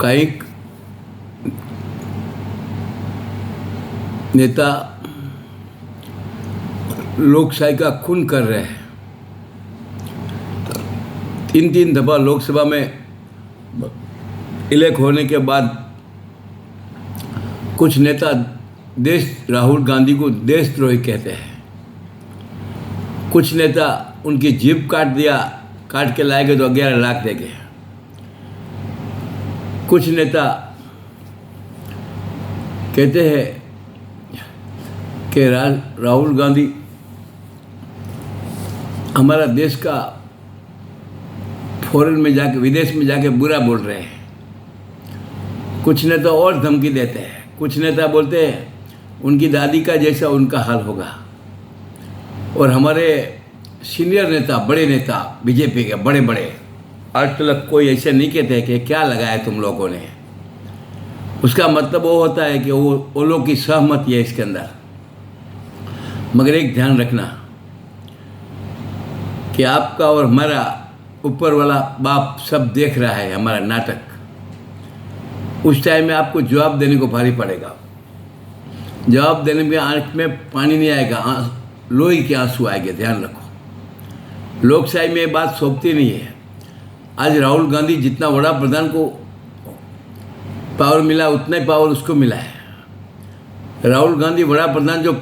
काही नेता लोकशाही का खून कर रहे हैं। 3 दफ़ा लोकसभा में इलेक्ट होने के बाद कुछ नेता राहुल गांधी को देशद्रोही कहते हैं। कुछ नेता उनकी जीभ काट के लाएंगे तो 11 लाख देंगे। कुछ नेता कहते हैं कि राहुल गांधी हमारा देश का विदेश में जाके बुरा बोल रहे हैं। कुछ नेता और धमकी देते हैं। कुछ नेता बोलते हैं उनकी दादी का जैसा उनका हाल होगा। और हमारे सीनियर नेता, बड़े नेता बीजेपी के बड़े आज तक कोई ऐसे नहीं कहते कि क्या लगाया तुम लोगों ने। उसका मतलब वो होता है कि वो लोग की सहमति है इसके अंदर। मगर एक ध्यान रखना कि आपका और हमारा ऊपर वाला बाप सब देख रहा है हमारा नाटक। उस टाइम में आपको जवाब देने को भारी पड़ेगा। जवाब देने में आंख में पानी नहीं आएगा, लोही के आंसू आएंगे। ध्यान रखो, लोकशाही में ये बात सोचती नहीं है। आज राहुल गांधी जितना बड़ा प्रधान को पावर मिला उतना ही पावर उसको मिला है। राहुल गांधी बड़ा प्रधान जो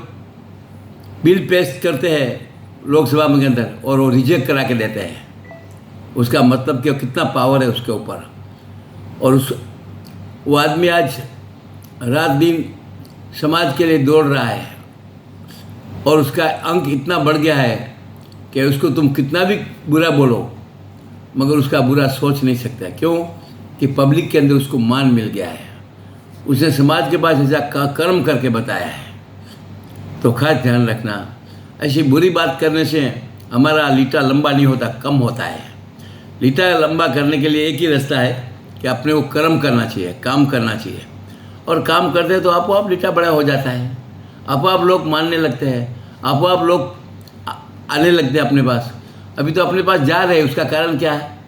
बिल पेश करते हैं लोकसभा में के अंदर और वो रिजेक्ट करा के देते हैं, उसका मतलब कि कितना पावर है उसके ऊपर। और वो आदमी आज रात दिन समाज के लिए दौड़ रहा है और उसका अंक इतना बढ़ गया है कि उसको तुम कितना भी बुरा बोलो मगर उसका बुरा सोच नहीं सकता। क्यों? कि पब्लिक के अंदर उसको मान मिल गया है। उसने समाज के पास ऐसा कर्म करके बताया है। तो खास ध्यान रखना, ऐसी बुरी बात करने से हमारा लीटा लंबा नहीं होता, कम होता है। लीटा लंबा करने के लिए एक ही रास्ता है कि अपने को कर्म करना चाहिए, काम करना चाहिए। और काम करते हैं तो आपो आप लीटा बड़ा हो जाता है। आपो आप लोग मानने लगते हैं, आपो आप लोग आने लगते हैं अपने पास। अभी तो अपने पास जा रहे हैं, उसका कारण क्या है?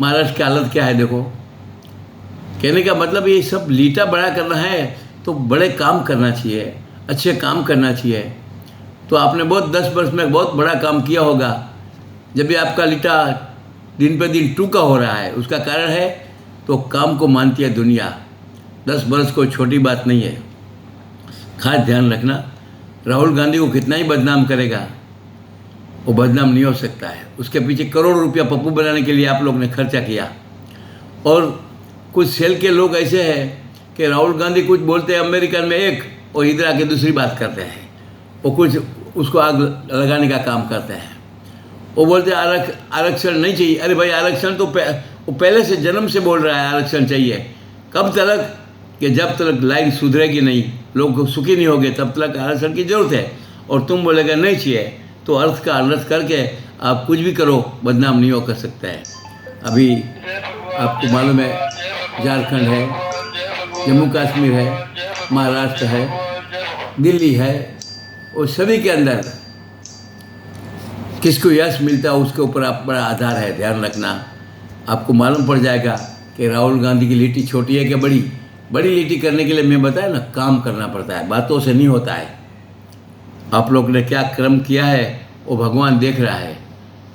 महाराष्ट्र की हालत क्या है देखो। कहने का मतलब ये सब लीटा बड़ा करना है तो बड़े काम करना चाहिए, अच्छे काम करना चाहिए। तो आपने बहुत 10 वर्ष में बहुत बड़ा काम किया होगा। जब भी आपका लीटा दिन पे दिन टूका हो रहा है, उसका कारण है तो काम को मानती है दुनिया। 10 वर्ष कोई छोटी बात नहीं है। खास ध्यान रखना, राहुल गांधी को कितना ही बदनाम करेगा वो बदनाम नहीं हो सकता है। उसके पीछे करोड़ रुपया पप्पू बनाने के लिए आप लोग ने खर्चा किया। और कुछ सेल के लोग ऐसे हैं कि राहुल गांधी कुछ बोलते हैं अमेरिकन में एक और इधर आके दूसरी बात करते हैं। वो कुछ उसको आग लगाने का काम करते हैं। वो बोलते हैं आरक्षण नहीं चाहिए। अरे भाई, आरक्षण तो वो पहले से जन्म से बोल रहा है आरक्षण चाहिए। कब तक? कि जब तक लाइन सुधरेगी नहीं, लोग सुखी नहीं होंगे, तब तक आरक्षण की जरूरत है। और तुम बोलेगा नहीं चाहिए तो अर्थ का अनर्थ करके आप कुछ भी करो, बदनाम नहीं हो कर सकता है। अभी आपको मालूम है झारखंड है, जम्मू कश्मीर है, महाराष्ट्र है, दिल्ली है, और सभी के अंदर किसको यश मिलता है उसके ऊपर आप बड़ा आधार है। ध्यान रखना, आपको मालूम पड़ जाएगा कि राहुल गांधी की लीटी छोटी है कि बड़ी। बड़ी लीटी करने के लिए मैं बताया ना, काम करना पड़ता है, बातों से नहीं होता है। आप लोग ने क्या कर्म किया है वो भगवान देख रहा है।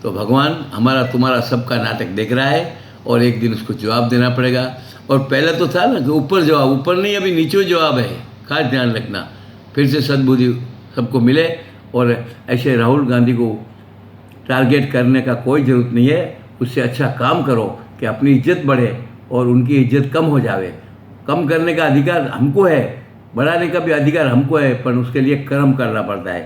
तो भगवान हमारा तुम्हारा सबका नाटक देख रहा है और एक दिन उसको जवाब देना पड़ेगा। और पहले तो था ना कि ऊपर जवाब, ऊपर नहीं, अभी नीचे जवाब है। खास ध्यान रखना, फिर से सद्बुद्धि सबको मिले। और ऐसे राहुल गांधी को टारगेट करने का कोई ज़रूरत नहीं है। उससे अच्छा काम करो कि अपनी इज्जत बढ़े और उनकी इज्जत कम हो जावे। कम करने का अधिकार हमको है, बढ़ाने का भी अधिकार हमको है, पर उसके लिए कर्म करना पड़ता है।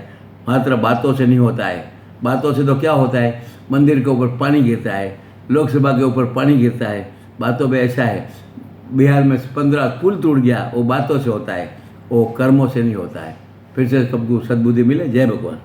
मात्र बातों से नहीं होता है। बातों से तो क्या होता है, मंदिर के ऊपर पानी गिरता है, लोकसभा के ऊपर पानी गिरता है। बातों में ऐसा है, बिहार में 15 पुल टूट गया, वो बातों से होता है, वो कर्मों से नहीं होता है। फिर से सबको सद्बुद्धि मिले। जय भगवान।